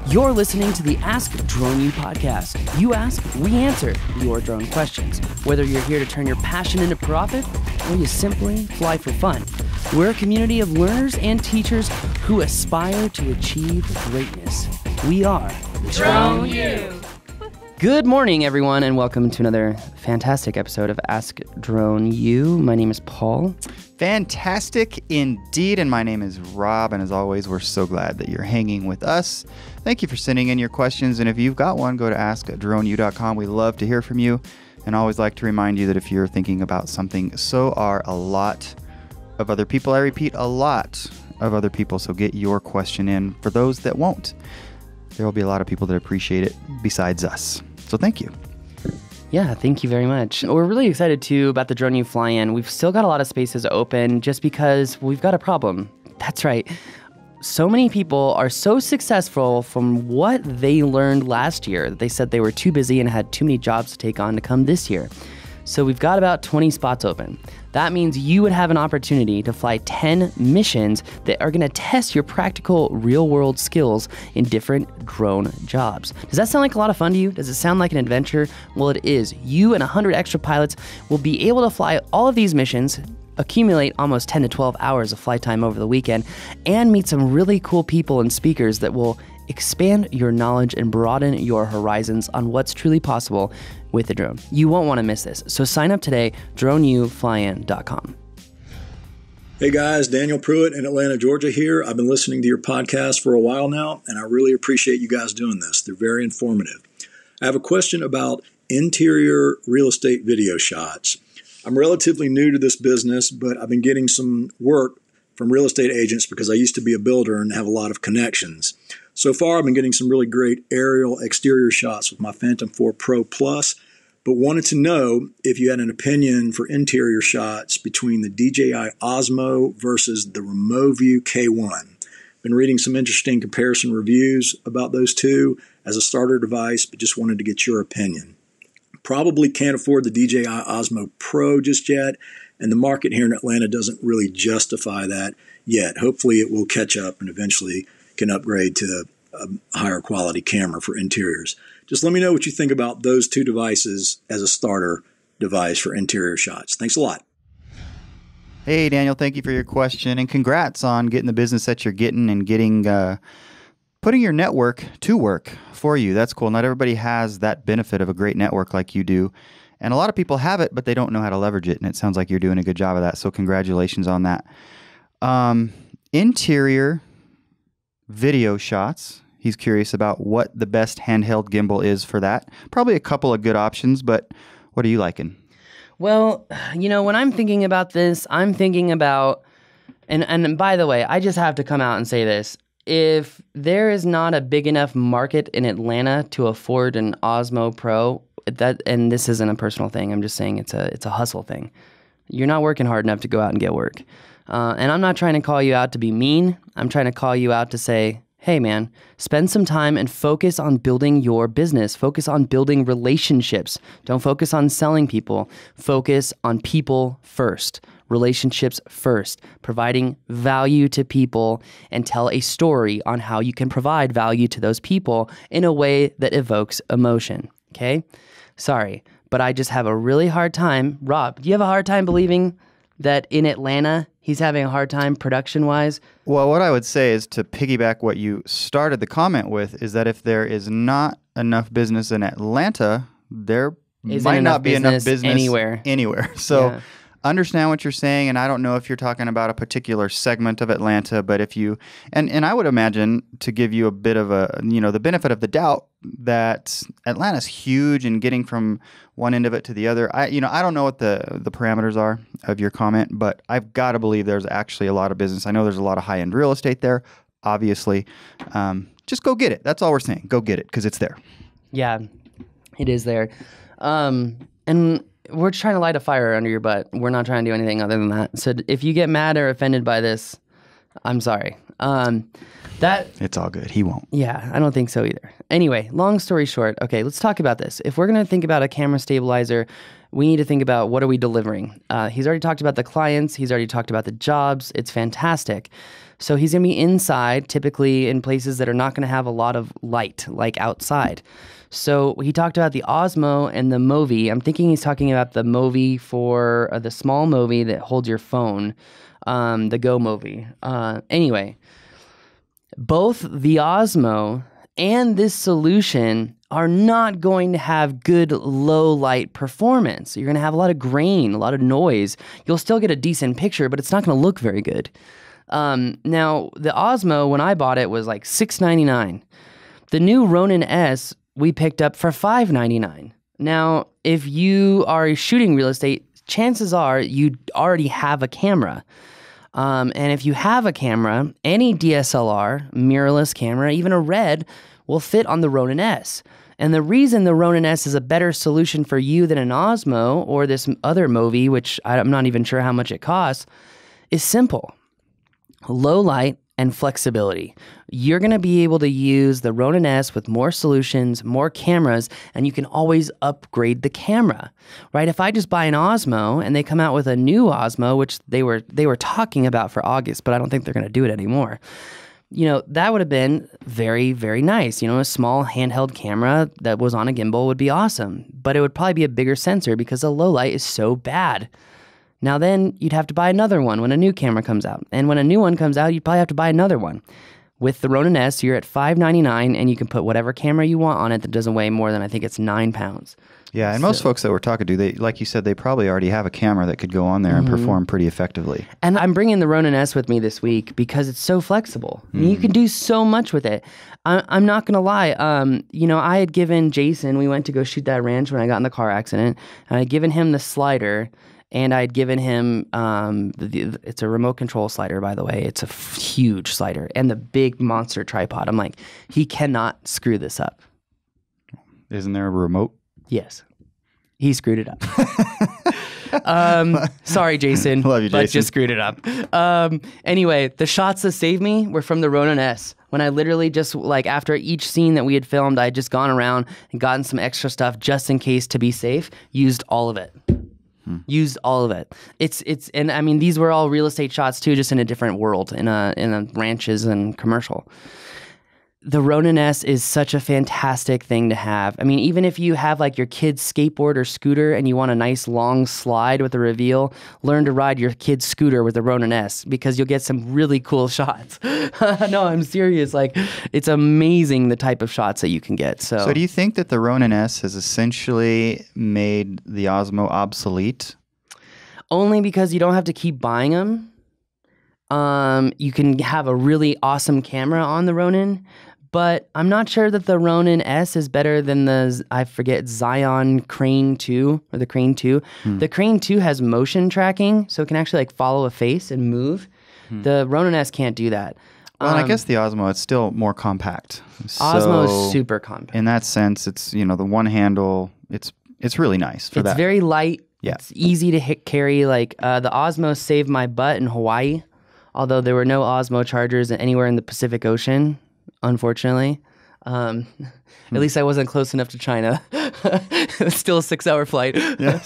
You're listening to the Ask Drone U podcast. You ask, we answer your drone questions. Whether you're here to turn your passion into profit or you simply fly for fun. We're a community of learners and teachers who aspire to achieve greatness. We are Drone U. Good morning, everyone, and welcome to another fantastic episode of Ask Drone U. My name is Paul. Fantastic indeed, and my name is Rob, and as always, we're so glad that you're hanging with us. Thank you for sending in your questions, and if you've got one, go to askdroneu.com. We love to hear from you, and always like to remind you that if you're thinking about something, so are a lot of other people. I repeat, a lot of other people, so get your question in. For those that won't, there will be a lot of people that appreciate it besides us. So thank you. Yeah, thank you very much. We're really excited, too, about the Drone U fly-in. We've still got a lot of spaces open just because we've got a problem. That's right. So many people are so successful from what they learned last year that they said they were too busy and had too many jobs to take on to come this year. So we've got about 20 spots open. That means you would have an opportunity to fly 10 missions that are going to test your practical real-world skills in different drone jobs. Does that sound like a lot of fun to you? Does it sound like an adventure? Well, it is. You and 100 extra pilots will be able to fly all of these missions, accumulate almost 10 to 12 hours of flight time over the weekend, and meet some really cool people and speakers that will expand your knowledge and broaden your horizons on what's truly possible with the drone. You won't want to miss this. So sign up today, droneuflyin.com. Hey guys, Daniel Pruitt in Atlanta, Georgia here. I've been listening to your podcast for a while now, and I really appreciate you guys doing this. They're very informative. I have a question about interior real estate video shots. I'm relatively new to this business, but I've been getting some work from real estate agents because I used to be a builder and have a lot of connections. So far, I've been getting some really great aerial exterior shots with my Phantom 4 Pro Plus, but wanted to know if you had an opinion for interior shots between the DJI Osmo versus the Movi K1. Been reading some interesting comparison reviews about those two as a starter device, but just wanted to get your opinion. Probably can't afford the DJI Osmo Pro just yet, and the market here in Atlanta doesn't really justify that yet. Hopefully it will catch up and eventually can upgrade to a higher quality camera for interiors. Just let me know what you think about those two devices as a starter device for interior shots. Thanks a lot. Hey, Daniel, thank you for your question, and congrats on getting the business that you're getting and getting putting your network to work for you. That's cool. Not everybody has that benefit of a great network like you do, and a lot of people have it, but they don't know how to leverage it, and it sounds like you're doing a good job of that, so congratulations on that. Interior video shots. He's curious about what the best handheld gimbal is for that. Probably a couple of good options, but what are you liking? Well, you know, when I'm thinking about this, I'm thinking about, and by the way, I just have to come out and say this. If there is not a big enough market in Atlanta to afford an Osmo Pro, and this isn't a personal thing, I'm just saying it's a hustle thing. You're not working hard enough to go out and get work. And I'm not trying to call you out to be mean. I'm trying to call you out to say, hey man, spend some time and focus on building your business. Focus on building relationships. Don't focus on selling people. Focus on people first. Relationships first. Providing value to people and tell a story on how you can provide value to those people in a way that evokes emotion. Okay? Sorry, but I just have a really hard time. Rob, do you have a hard time believing that in Atlanta he's having a hard time production-wise? Well, what I would say is to piggyback what you started the comment with is that if there is not enough business in Atlanta, there might not be enough business anywhere. So yeah. Understand what you're saying, and I don't know if you're talking about a particular segment of Atlanta, but if you, and I would imagine, to give you a bit of a, the benefit of the doubt, that Atlanta's huge, and getting from one end of it to the other. I don't know what the parameters are of your comment, but I've got to believe there's actually a lot of business. I know there's a lot of high-end real estate there, obviously. Just go get it. That's all we're saying. Go get it, because it's there. Yeah, it is there. And we're trying to light a fire under your butt. We're not trying to do anything other than that. So if you get mad or offended by this, I'm sorry. It's all good. He won't. Yeah, I don't think so either. Anyway, long story short, okay, let's talk about this. If we're going to think about a camera stabilizer, we need to think about what are we delivering. He's already talked about the clients. He's already talked about the jobs. It's fantastic. So he's going to be inside, typically in places that are not going to have a lot of light, like outside. So he talked about the Osmo and the Movi. I'm thinking he's talking about the Movi for the small Movi that holds your phone, the Go Movi. Anyway, both the Osmo and this solution are not going to have good low light performance. You're going to have a lot of grain, a lot of noise. You'll still get a decent picture, but it's not going to look very good. Now, the Osmo, when I bought it, was like $699. The new Ronin-S we picked up for $599. Now, if you are shooting real estate, chances are you already have a camera. And if you have a camera, any DSLR, mirrorless camera, even a RED, will fit on the Ronin-S. And the reason the Ronin-S is a better solution for you than an Osmo or this other Movi, which I'm not even sure how much it costs, is simple. Low light and flexibility. You're going to be able to use the Ronin-S with more solutions, more cameras, and you can always upgrade the camera, right? If I just buy an Osmo and they come out with a new Osmo, which they were talking about for August, but I don't think they're going to do it anymore. You know, that would have been very, very nice. You know, a small handheld camera that was on a gimbal would be awesome, but it would probably be a bigger sensor because the low light is so bad. Now then, you'd have to buy another one when a new camera comes out. And when a new one comes out, you'd probably have to buy another one. With the Ronin-S, you're at $599, and you can put whatever camera you want on it that doesn't weigh more than, I think it's 9 pounds. Yeah, and most folks that we're talking to, they, like you said, they probably already have a camera that could go on there and perform pretty effectively. And I'm bringing the Ronin-S with me this week because it's so flexible. I mean, you can do so much with it. I'm not going to lie. You know, I had given Jason, we went to go shoot that ranch when I got in the car accident, and I had given him the slider, and I'd given him, it's a remote control slider, by the way. It's a huge slider, and the big monster tripod. I'm like, he cannot screw this up. Isn't there a remote? Yes. He screwed it up. Sorry, Jason. Love you, Jason. But just screwed it up. Anyway, the shots that saved me were from the Ronin-S. When I literally just, like, after each scene that we had filmed, I had just gone around and gotten some extra stuff just in case to be safe, used all of it. Used all of it. And I mean, these were all real estate shots too, just in a different world, in a ranches and commercial. The Ronin-S is such a fantastic thing to have. I mean, even if you have like your kid's skateboard or scooter and you want a nice long slide with a reveal, learn to ride your kid's scooter with the Ronin-S because you'll get some really cool shots. No, I'm serious. Like, it's amazing the type of shots that you can get. So do you think that the Ronin-S has essentially made the Osmo obsolete? Only because you don't have to keep buying them. You can have a really awesome camera on the Ronin. But I'm not sure that the Ronin-S is better than the, I forget, Zion Crane 2 or the Crane 2. The Crane 2 has motion tracking, so it can actually like follow a face and move. The Ronin-S can't do that. Well, and I guess the Osmo, it's still more compact. Osmo is super compact. In that sense, it's, you know, the one handle, it's really nice for that. It's very light. Yeah. It's easy to carry. Like the Osmo saved my butt in Hawaii, although there were no Osmo chargers anywhere in the Pacific Ocean. Unfortunately, at least I wasn't close enough to China. It's still a 6-hour flight. Yeah.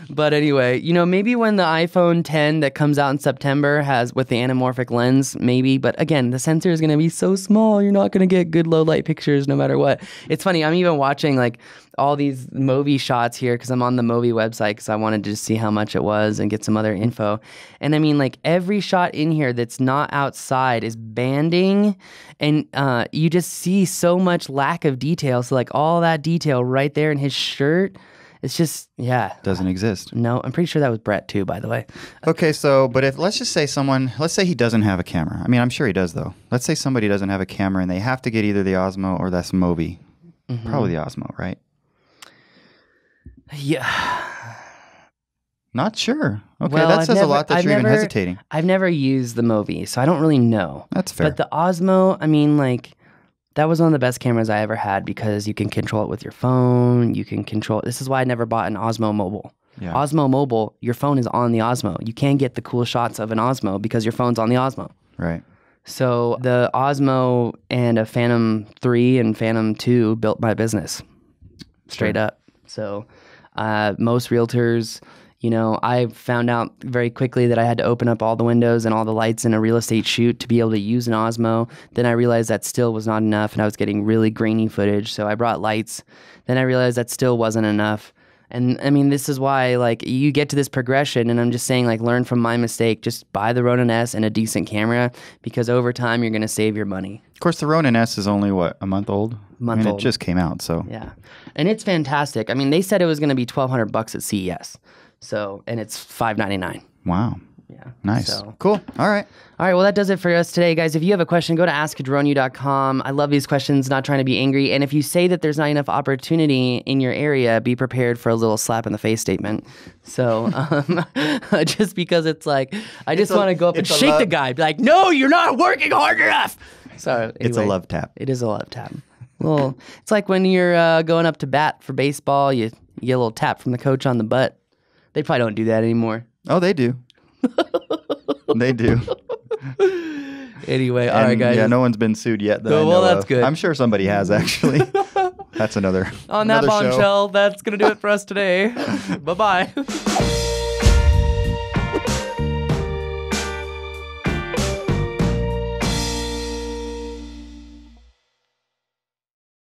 But anyway, you know, maybe when the iPhone 10 that comes out in September has with the anamorphic lens, maybe. But again, the sensor is going to be so small, you're not going to get good low light pictures no matter what. It's funny. I'm even watching like all these Movi shots here because I'm on the Movi website because I wanted to just see how much it was and get some other info. And I mean, like every shot in here that's not outside is banding, and you just see so much lack of detail. So like all that detail right there in his shirt, it's just, yeah. Doesn't exist. No, I'm pretty sure that was Brett too, by the way. Okay, so, but if, let's just say let's say he doesn't have a camera. I mean, I'm sure he does though. Let's say somebody doesn't have a camera and they have to get either the Osmo or that's Movi. Probably the Osmo, right? Yeah. Not sure. Okay, well, that says a lot that you're even hesitating. I've never used the Movi, so I don't really know. That's fair. But the Osmo, I mean, like, that was one of the best cameras I ever had because you can control it with your phone. You can control it. This is why I never bought an Osmo Mobile. Yeah. Osmo Mobile, your phone is on the Osmo. You can't get the cool shots of an Osmo because your phone's on the Osmo. Right. So the Osmo and a Phantom 3 and Phantom 2 built my business. Straight up. So most realtors You know, I found out very quickly that I had to open up all the windows and all the lights in a real estate shoot to be able to use an Osmo. Then I realized that still was not enough, and I was getting really grainy footage, so I brought lights. Then I realized that still wasn't enough. And I mean, this is why, like, you get to this progression, and I'm just saying, like, learn from my mistake. Just buy the Ronin-S and a decent camera, because over time, you're going to save your money. Of course, the Ronin-S is only, what, a month old? It just came out, so. Yeah. And it's fantastic. I mean, they said it was going to be $1,200 at CES. So, and it's $599. Wow. Yeah. Nice. So. Cool. All right. All right. Well, that does it for us today, guys. If you have a question, go to askadronu.com. I love these questions, not trying to be angry. And if you say that there's not enough opportunity in your area, be prepared for a little slap in the face statement. So, just because it's like, I just want to go up and shake the guy. Be like, no, you're not working hard enough. So, anyway, it's a love tap. It is a love tap. Well, it's like when you're going up to bat for baseball, you get a little tap from the coach on the butt. They probably don't do that anymore. Oh, they do. They do. Anyway, all right, guys. Yeah, no one's been sued yet. Well, that's good. I'm sure somebody has, actually. That's another On that bombshell, that's going to do it for us today. Bye-bye.